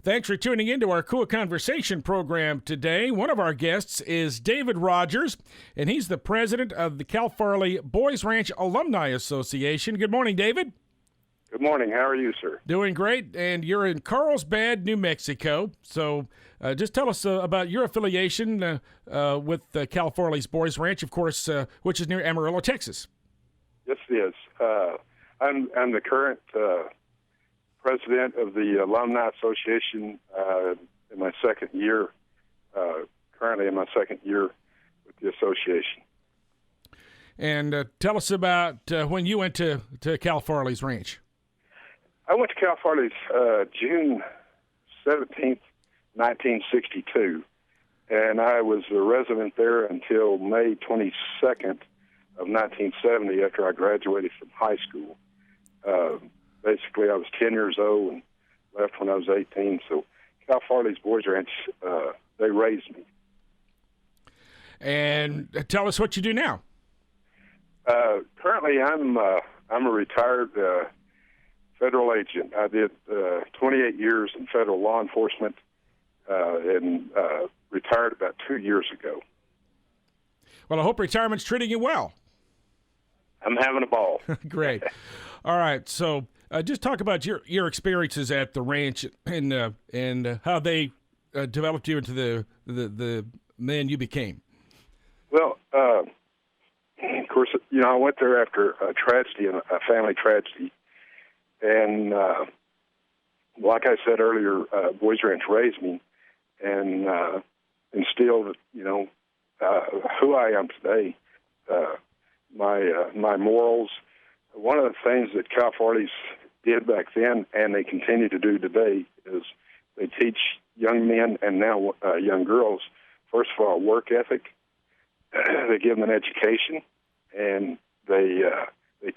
Thanks for tuning in to our Cool Conversation program today. One of our guests is David Rogers, and he's the president of the Cal Farley Boys Ranch Alumni Association. Good morning, David. Good morning. How are you, sir? Doing great, and you're in Carlsbad, New Mexico. So just tell us about your affiliation with Cal Farley's Boys Ranch, of course, which is near Amarillo, Texas. Yes, it is. I'm the current president of the Alumni Association in my second year, currently in my second year with the association. And tell us about when you went to Cal Farley's Ranch. I went to Cal Farley's June 17th, 1962, and I was a resident there until May 22nd of 1970 after I graduated from high school. Basically, I was 10 years old and left when I was 18, so Cal Farley's Boys Ranch, they raised me. And tell us what you do now. Currently, I'm a retired federal agent. I did 28 years in federal law enforcement and retired about 2 years ago. Well, I hope retirement's treating you well. I'm having a ball. Great. All right, so just talk about your experiences at the ranch and how they developed you into the man you became. Well, of course, I went there after a tragedy, a family tragedy. And like I said earlier, Boys Ranch raised me and instilled, who I am today, my morals. One of the things that Cal Farley's did back then, and they continue to do today, is they teach young men and now young girls, first of all, work ethic. They give them an education, and they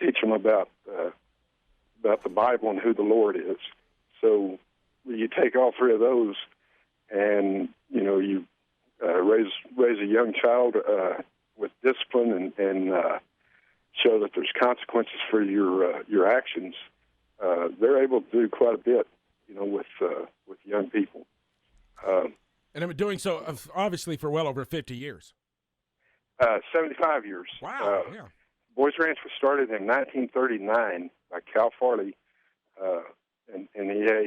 teach them about the Bible and who the Lord is. So you take all three of those, and you raise a young child with discipline and show that there's consequences for your actions. They're able to do quite a bit, with young people. And I've been doing so obviously for well over 50 years. 75 years. Wow. Yeah. Boys Ranch was started in 1939 by Cal Farley, and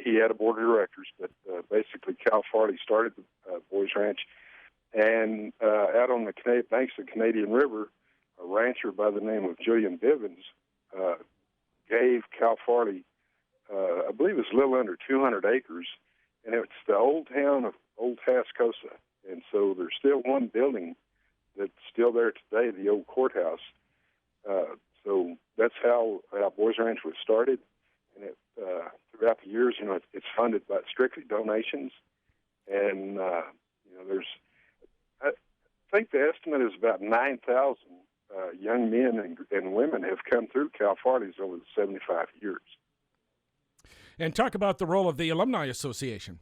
he had a board of directors, but basically Cal Farley started the Boys Ranch. And out on the banks of the Canadian River, a rancher by the name of Julian Bivens gave Cal Farley, I believe it's a little under 200 acres, and it's the old town of Old Tascosa. And so there's still one building that's still there today, the old courthouse. So that's how Boys Ranch was started, and throughout the years, it's funded by strictly donations, and there's, I think the estimate is about 9,000 young men and women have come through Cal Farley's over the 75 years. And talk about the role of the Alumni Association.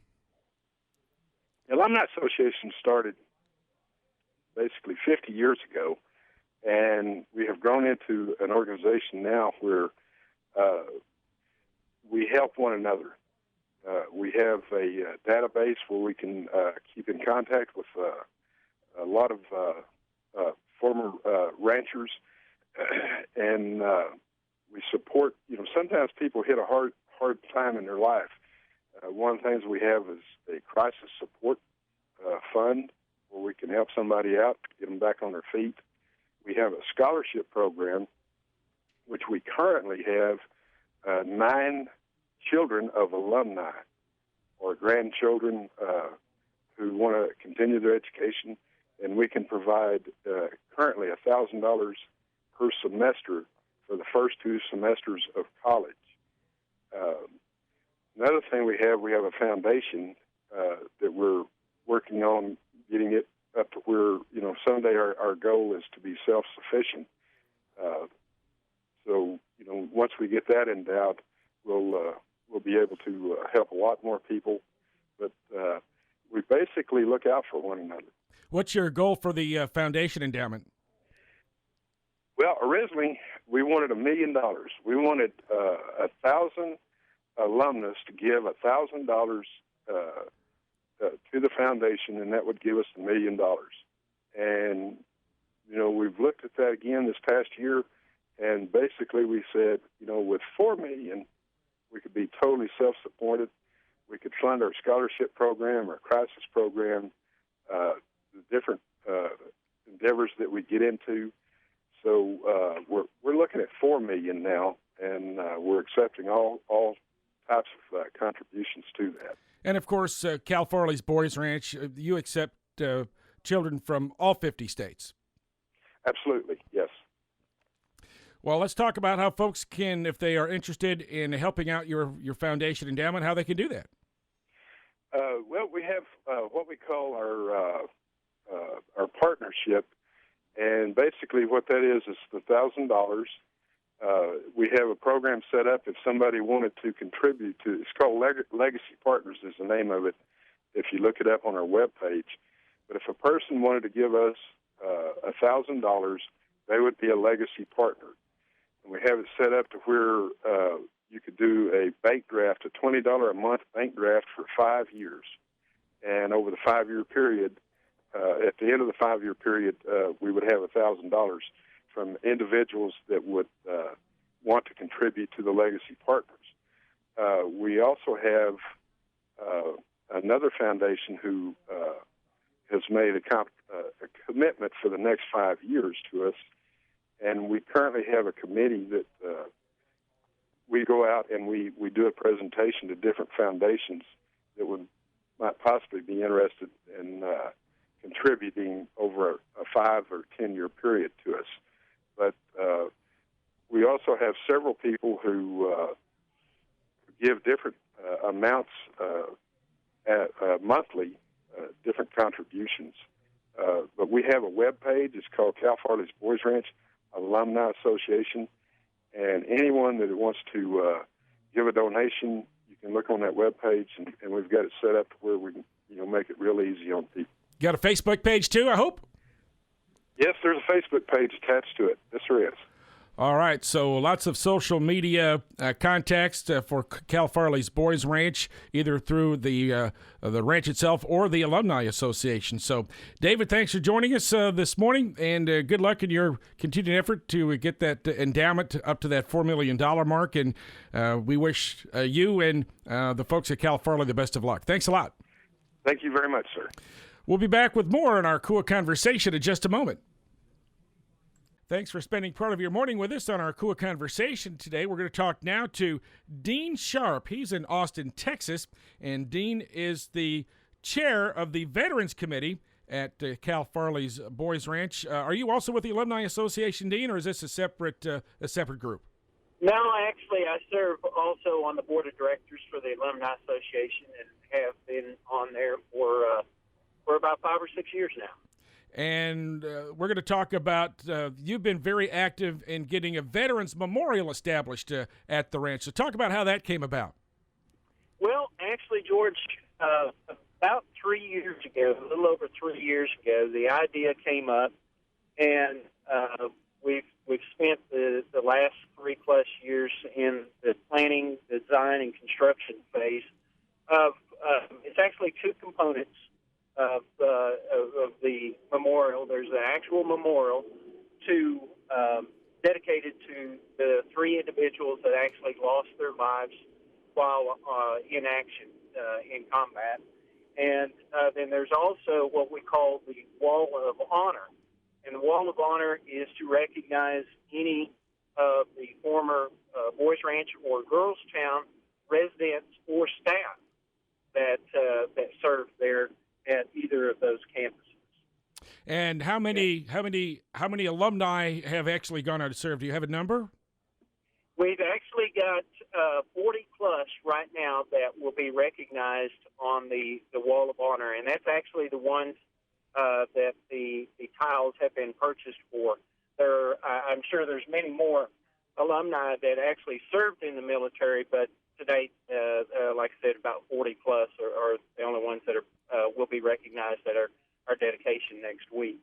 The Alumni Association started basically 50 years ago, and we have grown into an organization now where we help one another. We have a database where we can keep in contact with a lot of former ranchers, and we support. Sometimes people hit a hard time in their life. One of the things we have is a crisis support fund where we can help somebody out, get them back on their feet. We have a scholarship program, which we currently have 9 children of alumni or grandchildren who want to continue their education, and we can provide currently $1,000 per semester for the first 2 semesters of college. Another thing we have a foundation that we're working on getting it up to where, someday our goal is to be self-sufficient. So, once we get that endowed, we'll be able to help a lot more people. But we basically look out for one another. What's your goal for the foundation endowment? Well, originally, we wanted $1 million. We wanted 1,000 alumnus to give $1,000 to the foundation, and that would give us $1 million. And, we've looked at that again this past year, and basically we said, with $4 million, we could be totally self-supported. We could fund our scholarship program, our crisis program, the different endeavors that we get into. So we're looking at $4 million now, and we're accepting all types of contributions to that. And of course, Cal Farley's Boys Ranch, you accept children from all 50 states. Absolutely, yes. Well, let's talk about how folks can, if they are interested in helping out your foundation endowment, how they can do that. Well, we have what we call our partnership, and basically what that is the $1,000. We have a program set up if somebody wanted to contribute to. It's called Legacy Partners is the name of it. If you look it up on our webpage, but if a person wanted to give us $1,000, they would be a legacy partner. And we have it set up to where you could do a bank draft, a $20 a month bank draft for 5 years. And over the 5-year period, at the end of the 5-year period, we would have $1,000 from individuals that would want to contribute to the legacy partners. We also have another foundation who has made a commitment for the next 5 years to us, and we currently have a committee that we go out and we do a presentation to different foundations that might possibly be interested in contributing over a 5 or 10-year period to us. But we also have several people who give different amounts monthly, different contributions. But we have a web page. It's called Cal Farley's Boys Ranch Alumni Association, and anyone that wants to give a donation, you can look on that web page, and we've got it set up to where we can, make it real easy on people. Got a Facebook page too, I hope? Yes, there's a Facebook page attached to it. Yes, there is. All right, so lots of social media contacts for Cal Farley's Boys Ranch, either through the ranch itself or the Alumni Association. So, David, thanks for joining us this morning, and good luck in your continued effort to get that endowment up to that $4 million mark. And we wish you and the folks at Cal Farley the best of luck. Thanks a lot. Thank you very much, sir. We'll be back with more in our cool conversation in just a moment. Thanks for spending part of your morning with us on our cool conversation today. We're going to talk now to Dean Sharp. He's in Austin, Texas, and Dean is the chair of the Veterans Committee at Cal Farley's Boys Ranch. Are you also with the Alumni Association, Dean, or is this a separate group? No, I serve also on the board of directors for the Alumni Association and have been on there for about 5 or 6 years now. And we're going to talk about you've been very active in getting a Veterans Memorial established at the ranch. So talk about how that came about. Well, actually, George, about 3 years ago, a little over 3 years ago, the idea came up, and we've spent the last 3+ years in the planning, design, and construction phase of it's actually two components of the memorial. There's an actual memorial dedicated to the 3 individuals that actually lost their lives while in action in combat. And then there's also what we call the Wall of Honor. And the Wall of Honor is to recognize any of the former Boys Ranch or Girls Town residents or staff that served there at either of those campuses. And how many alumni have actually gone out to serve? Do you have a number? We've actually got 40 plus right now that will be recognized on the Wall of Honor, and that's actually the ones that the tiles have been purchased for. I'm sure there's many more alumni that actually served in the military, but to date, like I said, about 40 plus are the only ones that will be recognized at our dedication next week.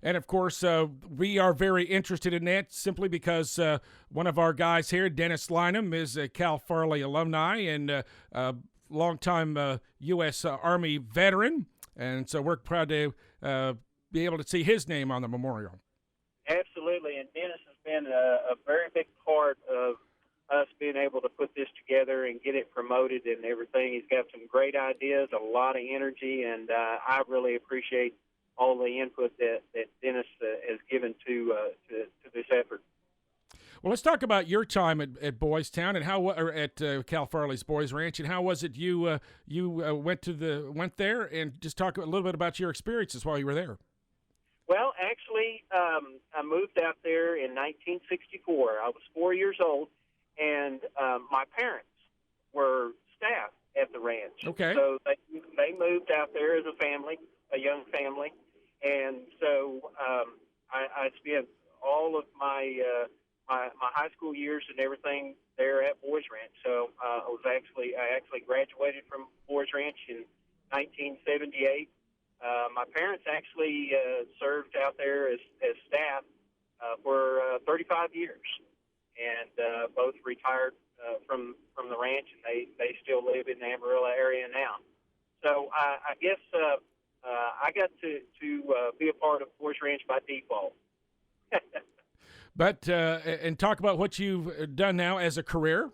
And, of course, we are very interested in that simply because one of our guys here, Dennis Lynham, is a Cal Farley alumni, and longtime U.S. Army veteran, and so we're proud to be able to see his name on the memorial. Absolutely, and Dennis has been a very big part of us being able to put this together and get it promoted and everything. He's got some great ideas, a lot of energy, and I really appreciate all the input that Dennis has given to this effort. Well, let's talk about your time at Boys Town and at Cal Farley's Boys Ranch, and how was it you went there, and just talk a little bit about your experiences while you were there. Well, actually, I moved out there in 1964. I was 4 years old, and my parents were staff at the ranch. Okay. So they moved out there as a family, a young family, and so I spent all of my high school years and everything there at Boys Ranch. So I actually graduated from Boys Ranch in 1978. My parents actually served out there as staff for 35 years, and both retired from the ranch, and they still live in the Amarillo area now. So I guess I got to be a part of Boys Ranch by default. But and talk about what you've done now as a career.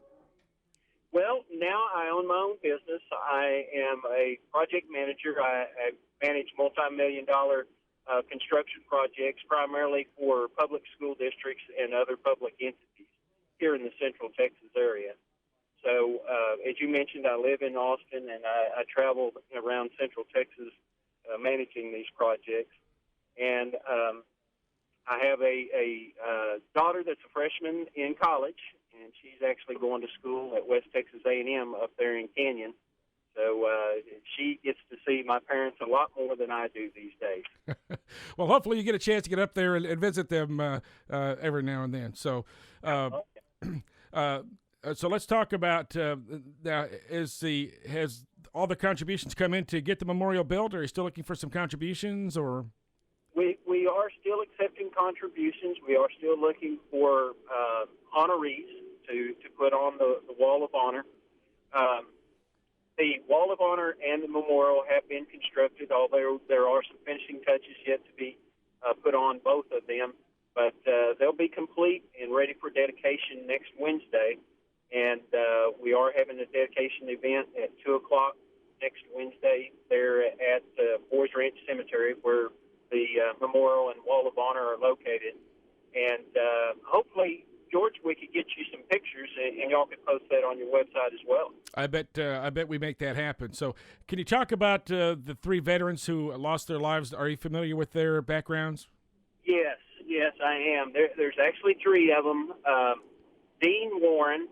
Well, now I own my own business. I am a project manager. I manage multi-million-dollar construction projects, primarily for public school districts and other public entities here in the Central Texas area. So, as you mentioned, I live in Austin, and I travel around Central Texas managing these projects. And I have a daughter that's a freshman in college, and she's actually going to school at West Texas A&M up there in Canyon. So she gets to see my parents a lot more than I do these days. Well, hopefully you get a chance to get up there and visit them every now and then. So, so let's talk about now. Has all the contributions come in to get the memorial built, or are you still looking for some contributions, or? We are still accepting contributions. We are still looking for honorees to put on the Wall of Honor. The Wall of Honor and the memorial have been constructed, although there are some finishing touches yet to be put on both of them. But they'll be complete and ready for dedication next Wednesday. And we are having a dedication event at 2 o'clock next Wednesday there at Boys Ranch Cemetery, where the memorial and Wall of Honor are located. And hopefully, George, we could get you some pictures, and y'all could post that on your website as well. I bet we make that happen. So can you talk about the three veterans who lost their lives? Are you familiar with their backgrounds? Yes, I am. There's actually three of them. Dean Warren,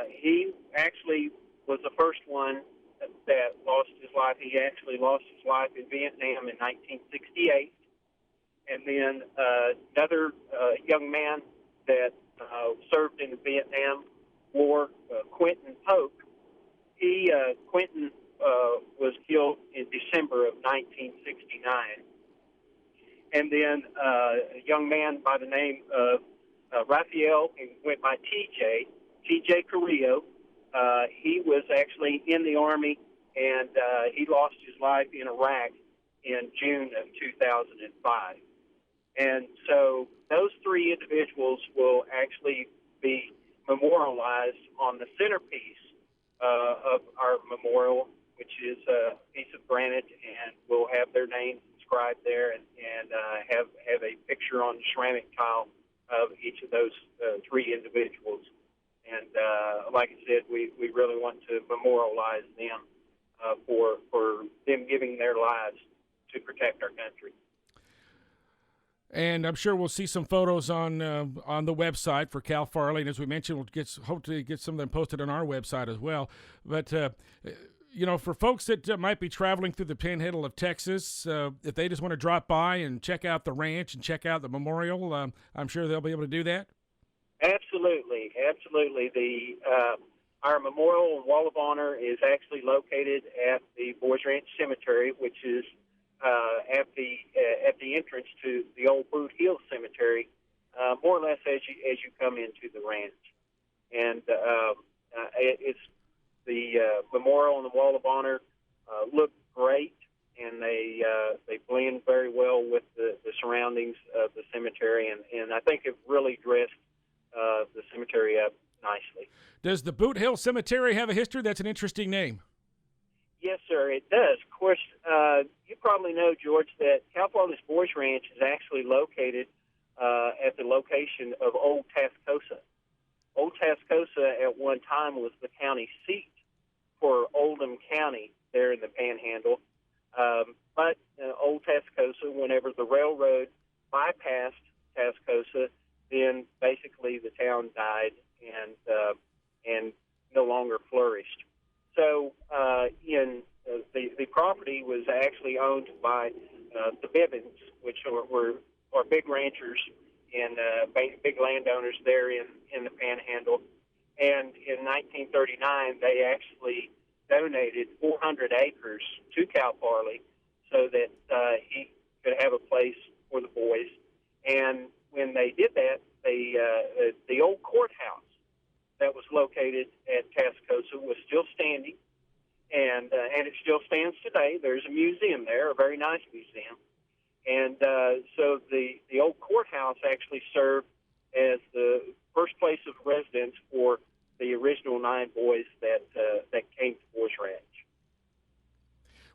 he actually was the first one that lost his life. He actually lost his life in Vietnam in 1968. And then another young man that served in the Vietnam War, Quentin Polk. Quentin was killed in December of 1969. And then a young man by the name of Raphael, who went by TJ Carrillo. He was actually in the Army, and he lost his life in Iraq in June of 2005. And so those three individuals will actually be memorialized on the centerpiece of our memorial, which is a piece of granite, and we'll have their names inscribed there and have a picture on the ceramic tile of each of those three individuals. And like I said, we really want to memorialize them for them giving their lives to protect our country. And I'm sure we'll see some photos on the website for Cal Farley. And as we mentioned, we'll hopefully get some of them posted on our website as well. But, for folks that might be traveling through the panhandle of Texas, if they just want to drop by and check out the ranch and check out the memorial, I'm sure they'll be able to do that. Absolutely. Our memorial and Wall of Honor is actually located at the Boys Ranch Cemetery, which is at the entrance to the old Boot Hill Cemetery, more or less as you come into the ranch. And it's the memorial and the Wall of Honor look great, and they blend very well with the surroundings of the cemetery, and I think it really dressed the cemetery up nicely. Does the Boot Hill Cemetery have a history? That's an interesting name. Yes, sir, it does. Of course, you probably know, George, that Cal Farley's Boys Ranch is actually located at the location of Old Tascosa. Old Tascosa at one time was the county seat for Oldham County there in the Panhandle. But Old Tascosa, whenever the railroad bypassed Tascosa, then basically the town died and no longer flourished. So the property was actually owned by the Bibbins, which are big ranchers and big landowners there in the Panhandle. And in 1939, they actually donated 400 acres to Cal Farley so that he could have a place for the boys. And when they did that, the old courthouse that was located at Tascosa was still standing, and it still stands today. There's a museum there, a very nice museum. And so the old courthouse actually served as the first place of residence for the original 9 boys that came to Boys Ranch.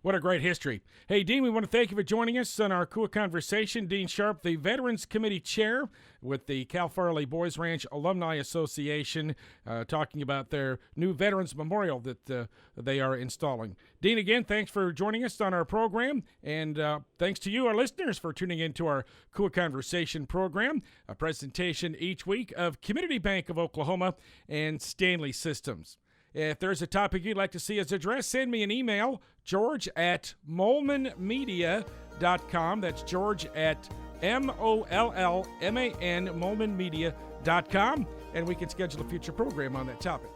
What a great history. Hey, Dean, we want to thank you for joining us on our cool conversation. Dean Sharp, the Veterans Committee Chair with the Cal Farley Boys Ranch Alumni Association, talking about their new Veterans Memorial that they are installing. Dean, again, thanks for joining us on our program, and thanks to you, our listeners, for tuning into our Cool Conversation program, a presentation each week of Community Bank of Oklahoma and Stanley Systems. If there's a topic you'd like to see us address, send me an email, george@mollmanmedia.com. That's George at MOLLMAN, mollmanmedia.com, and we can schedule a future program on that topic.